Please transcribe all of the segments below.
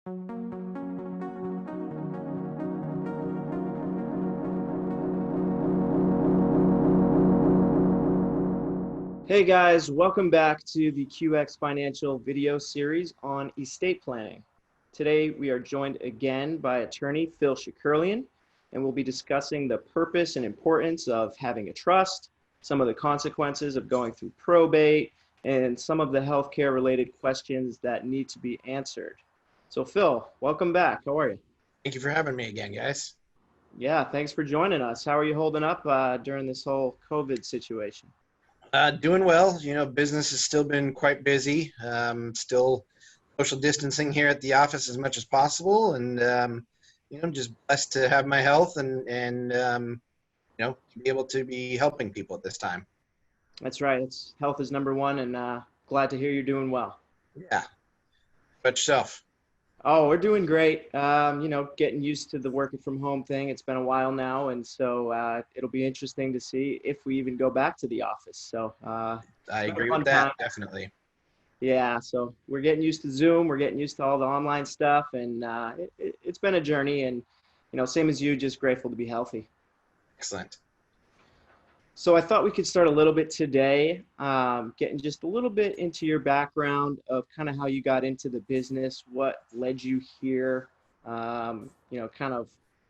Hey guys, welcome back to the QX Financial video series on estate planning. Today we are joined again by attorney Phil Shekerlian, and we'll be discussing the purpose and importance of having a trust, some of the consequences of going through probate, and some of the healthcare related questions that need to be answered. So Phil, welcome back. How are you? Thank you for having me again, guys. Yeah, thanks for joining us. How are you holding up during this whole COVID situation? Doing well. Business has still been quite busy. Still social distancing here at the office as much as possible, and I'm just blessed to have my health and to be able to be helping people at this time. That's right. Health is number one, and glad to hear you're doing well. Yeah. But yourself? Oh, we're doing great. Getting used to the working from home thing. It's been a while now, and so it'll be interesting to see if we even go back to the office. So I agree with that, definitely. Yeah, so we're getting used to Zoom. We're getting used to all the online stuff, and it's been a journey. And same as you, just grateful to be healthy. Excellent. So I thought we could start a little bit today, getting just a little bit into your background of kind of how you got into the business, what led you here, kind of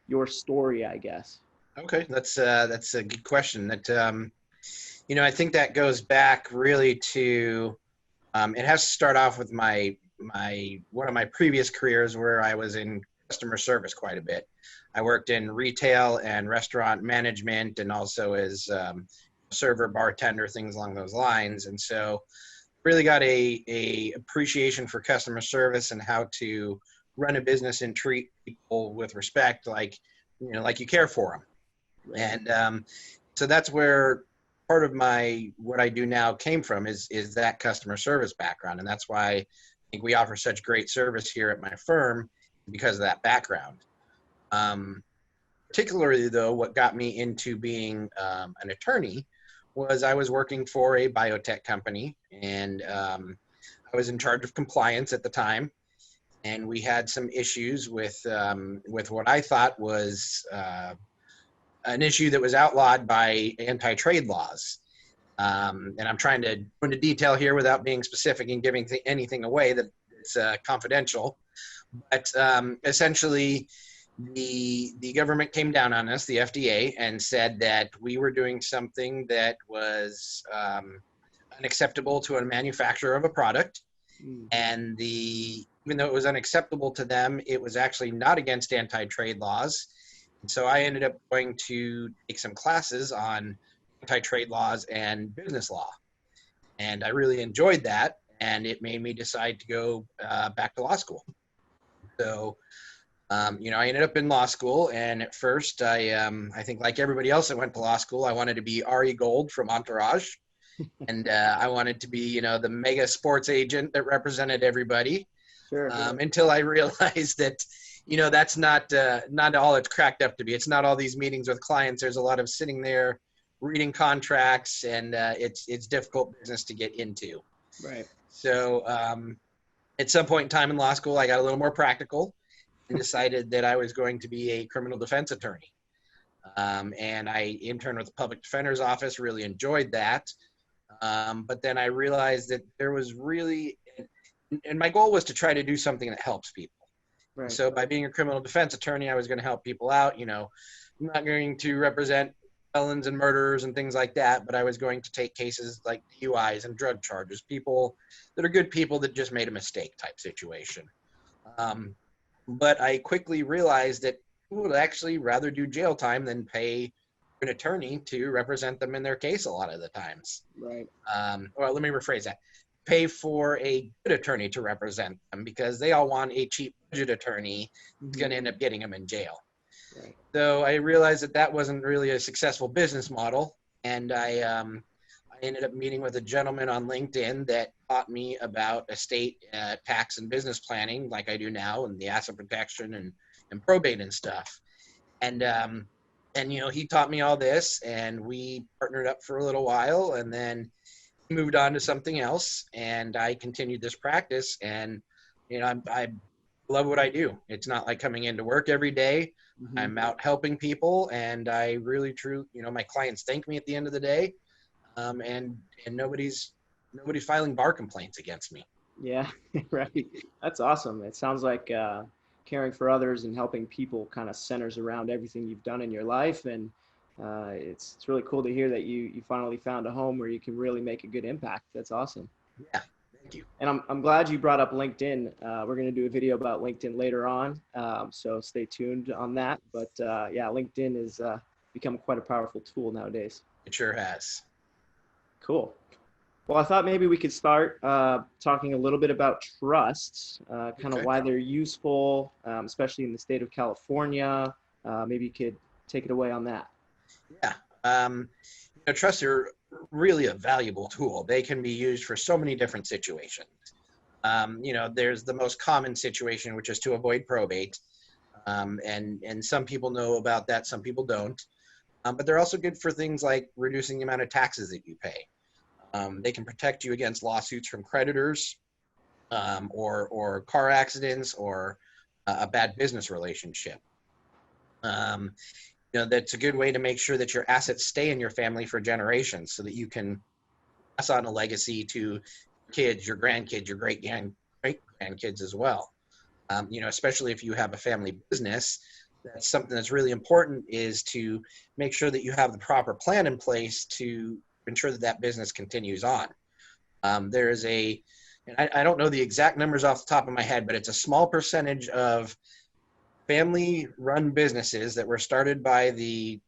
your story, I guess. Okay, that's a good question. I think that goes back really to, it has to start off with my one of my previous careers where I was in customer service quite a bit. I worked in retail and restaurant management and also as server, bartender, things along those lines. And so really got a appreciation for customer service and how to run a business and treat people with respect, like you care for them. And so that's where part of what I do now came from is that customer service background. And that's why I think we offer such great service here at my firm, because of that background. Particularly though, what got me into being an attorney was I was working for a biotech company, and I was in charge of compliance at the time. And we had some issues with what I thought was an issue that was outlawed by anti-trade laws. And I'm trying to go into detail here without being specific and giving anything away that it's confidential. But essentially, the government came down on us, the FDA, and said that we were doing something that was unacceptable to a manufacturer of a product. And even though it was unacceptable to them, it was actually not against anti-trade laws. And so I ended up going to take some classes on anti-trade laws and business law. And I really enjoyed that, and it made me decide to go back to law school. So, I ended up in law school, and at first I think like everybody else that went to law school, I wanted to be Ari Gold from Entourage. And I wanted to be, the mega sports agent that represented everybody. Sure. Until I realized that, that's not all it's cracked up to be. It's not all these meetings with clients. There's a lot of sitting there reading contracts, and it's difficult business to get into. Right. So at some point in time in law school, I got a little more practical and decided that I was going to be a criminal defense attorney. And I interned with the public defender's office, really enjoyed that. But then I realized that there was really, and my goal was to try to do something that helps people. Right. So by being a criminal defense attorney, I was going to help people out. I'm not going to represent felons and murderers and things like that, but I was going to take cases like DUIs and drug charges, people that are good people that just made a mistake type situation. But I quickly realized that people would actually rather do jail time than pay an attorney to represent them in their case a lot of the times. Right. Well, let me rephrase that. Pay for a good attorney to represent them, because they all want a cheap budget attorney who's going to end up getting them in jail. Right. So I realized that wasn't really a successful business model, and I ended up meeting with a gentleman on LinkedIn that taught me about estate tax and business planning, like I do now, and the asset protection and probate and stuff. And he taught me all this, and we partnered up for a little while, and then he moved on to something else, and I continued this practice. And I love what I do. It's not like coming into work every day. Mhm. I'm out helping people, and I really, my clients thank me at the end of the day, and nobody's filing bar complaints against me. Yeah, right. That's awesome. It sounds like caring for others and helping people kind of centers around everything you've done in your life, and it's really cool to hear that you finally found a home where you can really make a good impact. That's awesome. Yeah, thank you. And I'm glad you brought up LinkedIn. We're going to do a video about LinkedIn later on, so stay tuned on that. But yeah, LinkedIn has become quite a powerful tool nowadays. It sure has. Cool. Well, I thought maybe we could start talking a little bit about trusts, kind of Okay. why they're useful, especially in the state of California. Maybe you could take it away on that. Yeah. Trusts are really a valuable tool. They can be used for so many different situations. There's the most common situation, which is to avoid probate. And some people know about that, some people don't. But they're also good for things like reducing the amount of taxes that you pay. They can protect you against lawsuits from creditors, or car accidents, or a bad business relationship. That's a good way to make sure that your assets stay in your family for generations, so that you can pass on a legacy to kids, your grandkids, your great grandkids as well. Especially if you have a family business, that's something that's really important, is to make sure that you have the proper plan in place to ensure that that business continues on. There is and I don't know the exact numbers off the top of my head, but it's a small percentage of family-run businesses that were started by the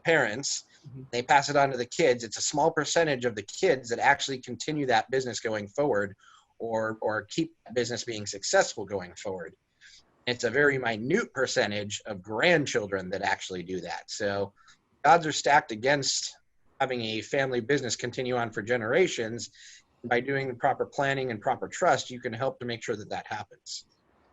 parents. Mhm. They pass it on to the kids. It's a small percentage of the kids that actually continue that business going forward, or keep that business being successful going forward. It's a very minute percentage of grandchildren that actually do that. So odds are stacked against having a family business continue on for generations. By doing the proper planning and proper trust, you can help to make sure that that happens.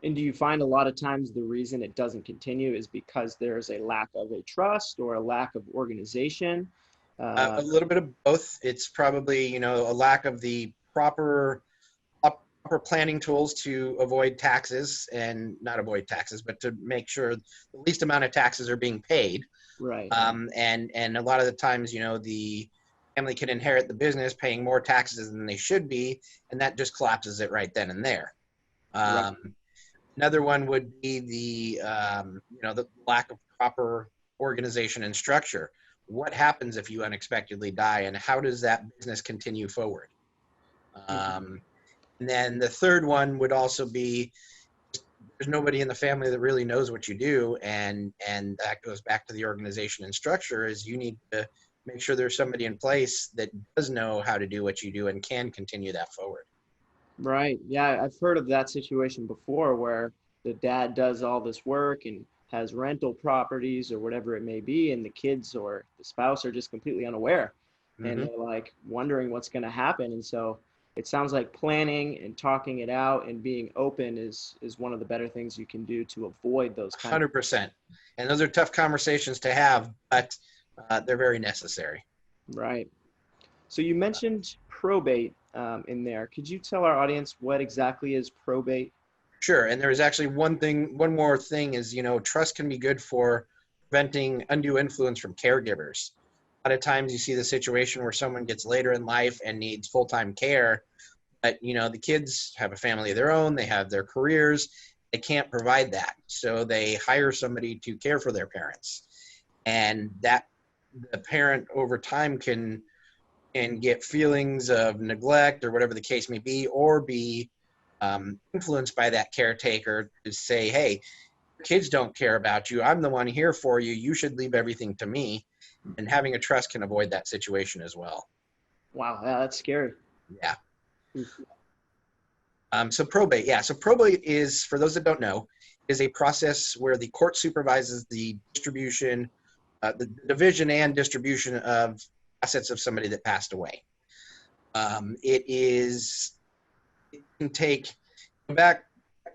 And do you find a lot of times the reason it doesn't continue is because there's a lack of a trust or a lack of organization? A little bit of both. It's probably, a lack of the proper planning tools to avoid taxes, and not avoid taxes, but to make sure the least amount of taxes are being paid. Right. And a lot of the times, the family can inherit the business paying more taxes than they should be, and that just collapses it right then and there. Right. Another one would be the lack of proper organization and structure. What happens if you unexpectedly die, and how does that business continue forward? And then the third one would also be, there's nobody in the family that really knows what you do, and that goes back to the organization and structure. Is you need to make sure there's somebody in place that does know how to do what you do and can continue that forward. Right. Yeah, I've heard of that situation before where the dad does all this work and has rental properties or whatever it may be, and the kids or the spouse are just completely unaware, and Mm-hmm. they're like wondering what's going to happen. And so it sounds like planning and talking it out and being open is one of the better things you can do to avoid those kind of. 100%. And those are tough conversations to have, but they're very necessary. Right. So you mentioned probate in there. Could you tell our audience what exactly is probate? Sure. And there's actually one more thing is, trust can be good for preventing undue influence from caregivers. A lot of times you see the situation where someone gets later in life and needs full-time care, but the kids have a family of their own, they have their careers, they can't provide that. So they hire somebody to care for their parents. And that the parent over time can get feelings of neglect or whatever the case may be, or be influenced by that caretaker to say, hey, kids don't care about you. I'm the one here for you. You should leave everything to me. And having a trust can avoid that situation as well. Wow, yeah, that's scary. Yeah. So probate, yeah. So probate is, for those that don't know, is a process where the court supervises the distribution, the division and distribution of assets of somebody that passed away. It can take, back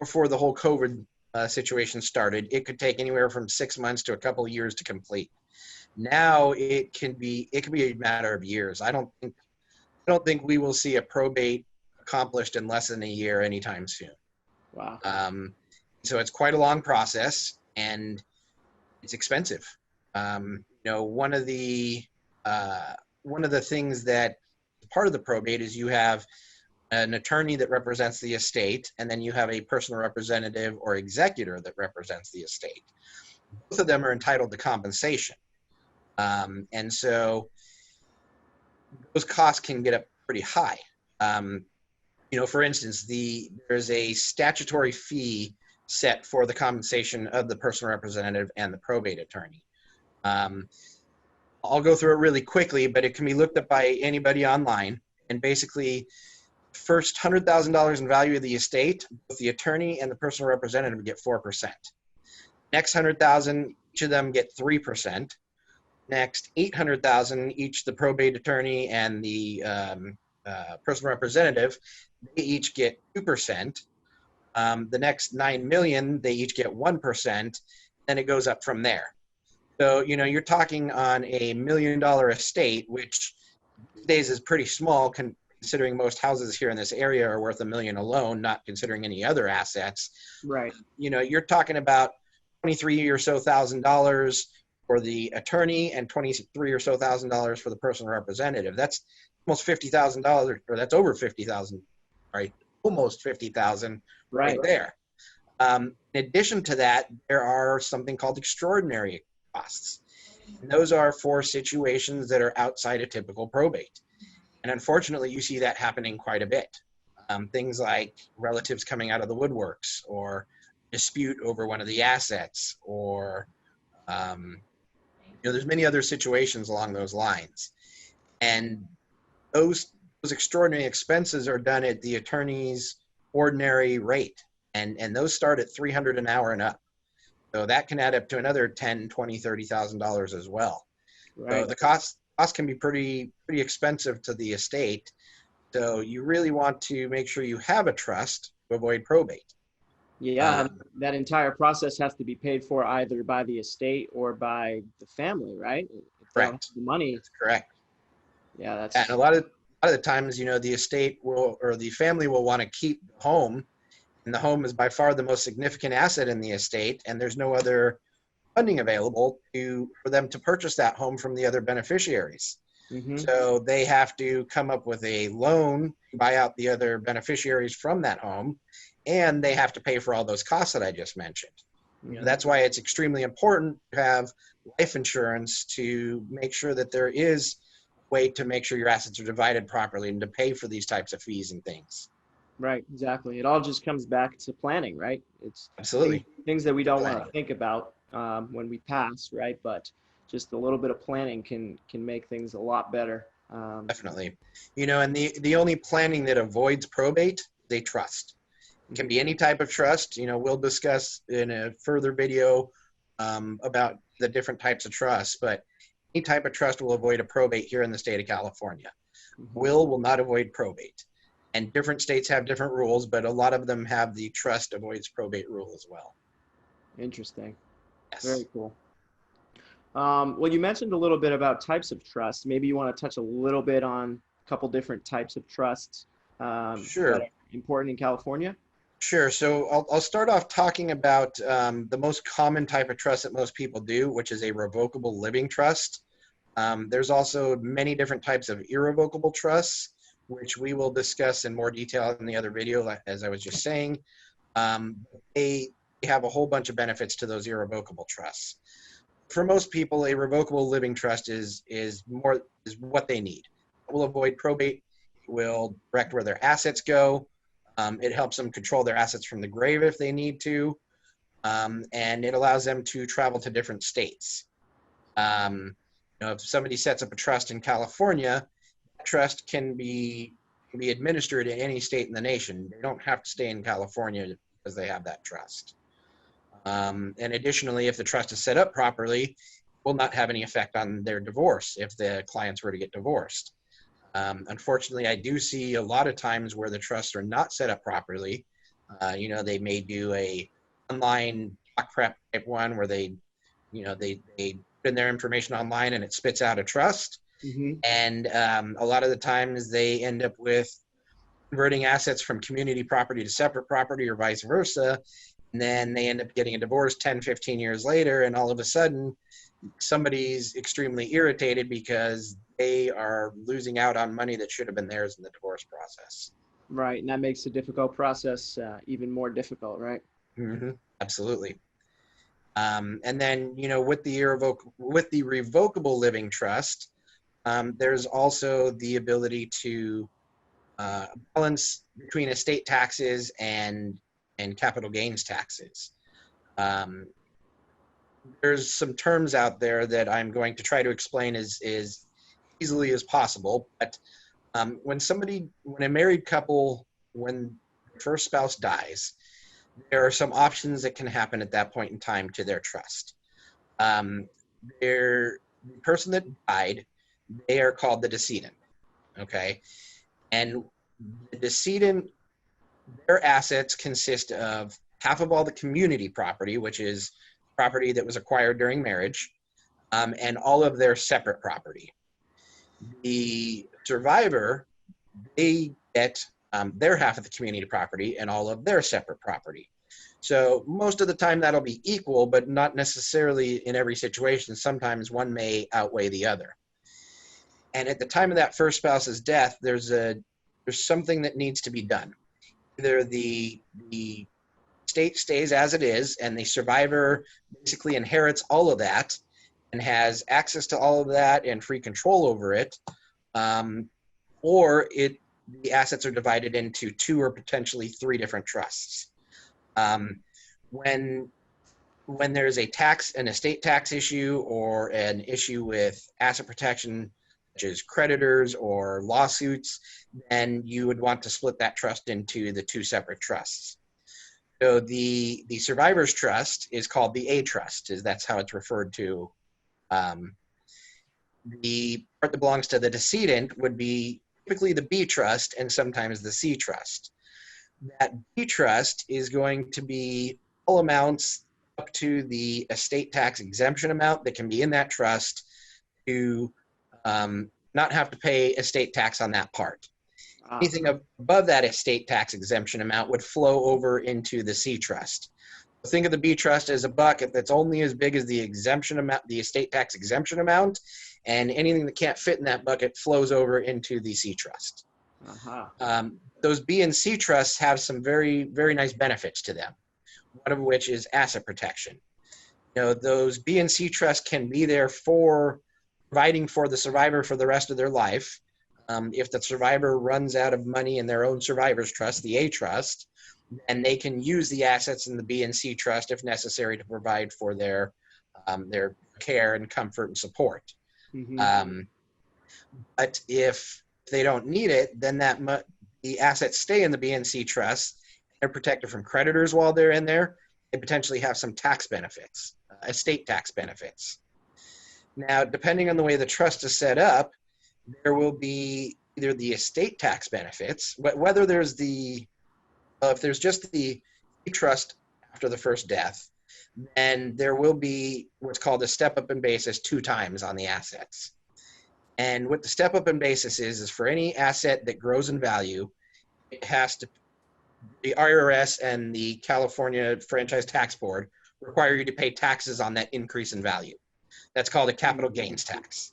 before the whole COVID situation started, it could take anywhere from 6 months to a couple of years to complete. Now it can be a matter of years. I don't think we will see a probate accomplished in less than a year anytime soon. Wow. So it's quite a long process, and it's expensive. One of the things that part of the probate is you have an attorney that represents the estate, and then you have a personal representative or executor that represents the estate. Both of them are entitled to compensation. And so those costs can get up pretty high. For instance, there's a statutory fee set for the compensation of the personal representative and the probate attorney. I'll go through it really quickly, but it can be looked up by anybody online. And basically, first $100,000 in value of the estate, both the attorney and the personal representative get 4%. Next $100,000, each of them get 3%. Next $800,000, each the probate attorney and the personal representative, they each get 2%. The next $9 million, they each get 1%. Then it goes up from there. So, you're talking on a $1 million estate, which these days is pretty small, considering most houses here in this area are worth $1 million alone, not considering any other assets. Right. You're talking about $23,000 or so for the attorney and $23,000 or so for the personal representative. That's almost $50,000, or that's over $50,000, right? Almost $50,000 right there. In addition to that, there are something called extraordinary costs. And those are for situations that are outside a typical probate. And unfortunately, you see that happening quite a bit. Things like relatives coming out of the woodworks, or dispute over one of the assets, or there's many other situations along those lines. And those extraordinary expenses are done at the attorney's ordinary rate. And those start at $300 an hour and up. So that can add up to another $10,000, $20,000, $30,000 as well. Right. So the cost can be pretty expensive to the estate. So you really want to make sure you have a trust to avoid probate. Yeah, that entire process has to be paid for either by the estate or by the family, right? If correct. The money. That's correct. Yeah, that's. And a lot of the times, the estate will, or the family will want to keep the home, and the home is by far the most significant asset in the estate, and there's no other funding available for them to purchase that home from the other beneficiaries. Mm-hmm. So they have to come up with a loan to buy out the other beneficiaries from that home, and they have to pay for all those costs that I just mentioned. Mm-hmm. That's why it's extremely important to have life insurance, to make sure that there is a way to make sure your assets are divided properly and to pay for these types of fees and things. Right, exactly. It all just comes back to planning, right? It's absolutely things that we don't want to think about when we pass, right? But just a little bit of planning can make things a lot better. Definitely. And the only planning that avoids probate is a trust. It can be any type of trust. We'll discuss in a further video about the different types of trusts, but any type of trust will avoid a probate here in the state of California. Mm-hmm. Will not avoid probate. And different states have different rules, but a lot of them have the trust avoids probate rule as well. Interesting. Yes. Very cool. Well, you mentioned a little bit about types of trust. Maybe you want to touch a little bit on a couple different types of trusts sure. that are important in California. Sure. So I'll start off talking about the most common type of trust that most people do, which is a revocable living trust. There's also many different types of irrevocable trusts, which we will discuss in more detail in the other video, as I was just saying. They have a whole bunch of benefits to those irrevocable trusts. For most people, a revocable living trust is what they need. It will avoid probate. It will direct where their assets go. It helps them control their assets from the grave if they need to. And it allows them to travel to different states. If somebody sets up a trust in California, that trust can be administered in any state in the nation. They don't have to stay in California because they have that trust. And additionally, if the trust is set up properly, it will not have any effect on their divorce if the clients were to get divorced. Unfortunately, I do see a lot of times where the trusts are not set up properly. They may do a online doc prep type one where they put in their information online and it spits out a trust. Mm-hmm. And a lot of the times they end up with converting assets from community property to separate property or vice versa. And then they end up getting a divorce 10, 15 years later, and all of a sudden somebody's extremely irritated because they are losing out on money that should have been theirs in the divorce process. Right, and that makes the difficult process even more difficult, right? Mm-hmm. Absolutely. And then, with the revocable living trust, there's also the ability to balance between estate taxes and capital gains taxes. There's some terms out there that I'm going to try to explain as easily as possible. But when a married couple, when the first spouse dies, there are some options that can happen at that point in time to their trust. The person that died, they are called the decedent. Okay, and the decedent, their assets consist of half of all the community property, which is property that was acquired during marriage, and all of their separate property. The survivor, they get their half of the community property and all of their separate property. So most of the time that'll be equal, but not necessarily in every situation. Sometimes one may outweigh the other. And at the time of that first spouse's death, there's something that needs to be done. Either the state stays as it is, and the survivor basically inherits all of that and has access to all of that and free control over it, or the assets are divided into 2 or potentially 3 different trusts. When there's an estate tax issue or an issue with asset protection, such as creditors or lawsuits, then you would want to split that trust into the 2 separate trusts. So the survivor's trust is called the A trust, that's how it's referred to. The part that belongs to the decedent would be typically the B trust and sometimes the C trust. That B trust is going to be all amounts up to the estate tax exemption amount that can be in that trust to not have to pay estate tax on that part. Anything above that estate tax exemption amount would flow over into the C trust. Think of the B trust as a bucket that's only as big as the exemption amount, the estate tax exemption amount, and anything that can't fit in that bucket flows over into the C trust. Those B and C trusts have some very, very nice benefits to them, one of which is asset protection. Those B and C trusts can be there for providing for the survivor for the rest of their life. If the survivor runs out of money in their own survivor's trust, the A trust, then they can use the assets in the B and C trust if necessary to provide for their care and comfort and support. Mm-hmm. But if they don't need it, then the assets stay in the B and C trust. They're protected from creditors while they're in there. They potentially have some tax benefits, estate tax benefits. Now, depending on the way the trust is set up, there will be either the estate tax benefits, whether there's if there's just the trust after the first death, then there will be what's called a step-up in basis 2 times on the assets. And what the step-up in basis is for any asset that grows in value, it has to, the IRS and the California Franchise Tax Board require you to pay taxes on that increase in value. That's called a capital gains tax.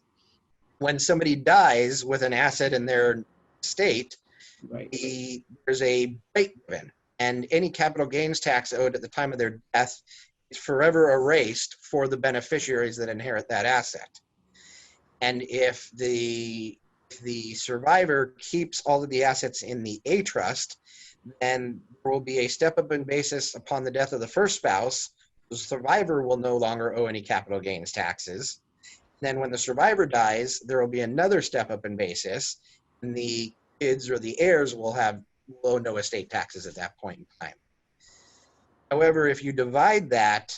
When somebody dies with an asset in their estate, right, there's a break given, and any capital gains tax owed at the time of their death is forever erased for the beneficiaries that inherit that asset. And if the survivor keeps all of the assets in the A trust, then there will be a step-up in basis upon the death of the first spouse. The survivor will no longer owe any capital gains taxes. Then when the survivor dies, there will be another step-up in basis, and the kids or the heirs will owe no estate taxes at that point in time. However, if you divide that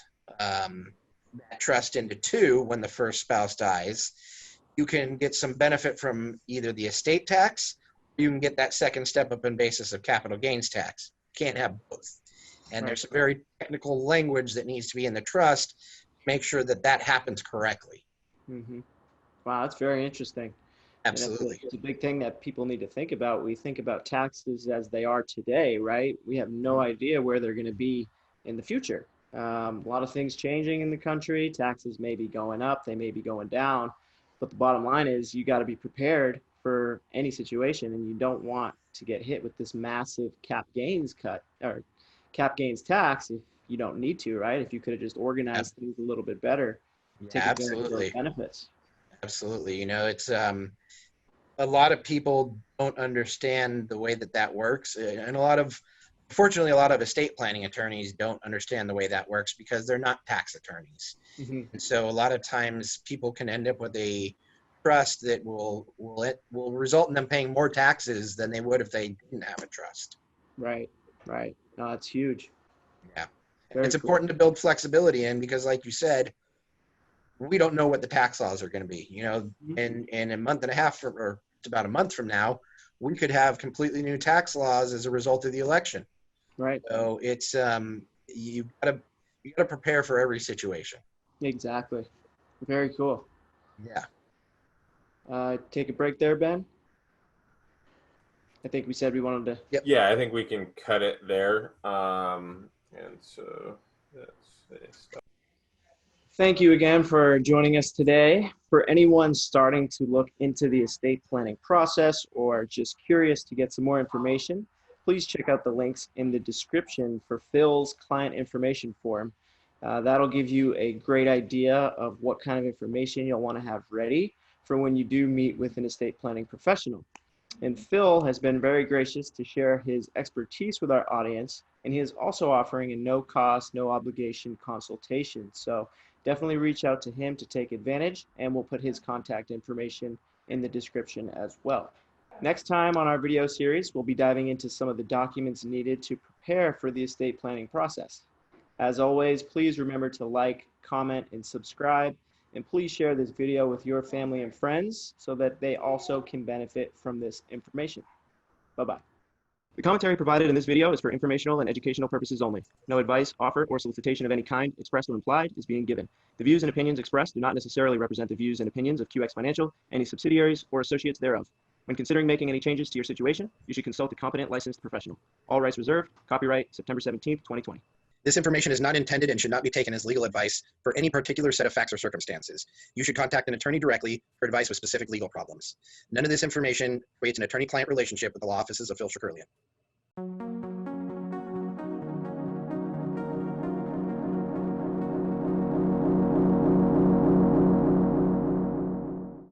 trust into 2 when the first spouse dies, you can get some benefit from either the estate tax, or you can get that second step-up in basis of capital gains tax. You can't have both. And there's some very technical language that needs to be in the trust to make sure that happens correctly. Mm-hmm. Wow, that's very interesting. Absolutely. It's a big thing that people need to think about. We think about taxes as they are today, right? We have no idea where they're going to be in the future. A lot of things changing in the country. Taxes may be going up, they may be going down, but the bottom line is you got to be prepared for any situation, and you don't want to get hit with this massive cap gains cut or cap gains tax if you don't need to, right? If you could have just organized things a little bit better, Yeah, take advantage of those absolutely. benefits. Absolutely. You know, it's a lot of people don't understand the way that that works. And fortunately, a lot of estate planning attorneys don't understand the way that works because they're not tax attorneys. Hmm. And so a lot of times people can end up with a trust that will result in them paying more taxes than they would if they didn't have a trust. Right, right. No, that's huge. Yeah. Very It's cool. important to build flexibility in because like you said, we don't know what the tax laws are going to be. You know, Mhm. in a month and a half or it's about a month from now, we could have completely new tax laws as a result of the election. Right, So it's you gotta prepare for every situation. exactly. Very cool. Yeah. Take a break there, Ben. I think we said we wanted to. Yep. Yeah, I think we can cut it there. And so that's Thank you again for joining us today. For anyone starting to look into the estate planning process or just curious to get some more information, please check out the links in the description for Phil's client information form. That'll give you a great idea of what kind of information you'll want to have ready for when you do meet with an estate planning professional. And Phil has been very gracious to share his expertise with our audience, and he is also offering a no cost, no obligation consultation. So definitely reach out to him to take advantage, and we'll put his contact information in the description as well. Next time on our video series, we'll be diving into some of the documents needed to prepare for the estate planning process. As always, please remember to like, comment, and subscribe. And please share this video with your family and friends so that they also can benefit from this information. Bye-bye. The commentary provided in this video is for informational and educational purposes only. No advice, offer, or solicitation of any kind, expressed or implied, is being given. The views and opinions expressed do not necessarily represent the views and opinions of QX Financial, any subsidiaries, or associates thereof. When considering making any changes to your situation, you should consult a competent licensed professional. All rights reserved. Copyright September 17th, 2020. This information is not intended and should not be taken as legal advice for any particular set of facts or circumstances. You should contact an attorney directly for advice with specific legal problems. None of this information creates an attorney-client relationship with the law offices of Phil Shekerlian.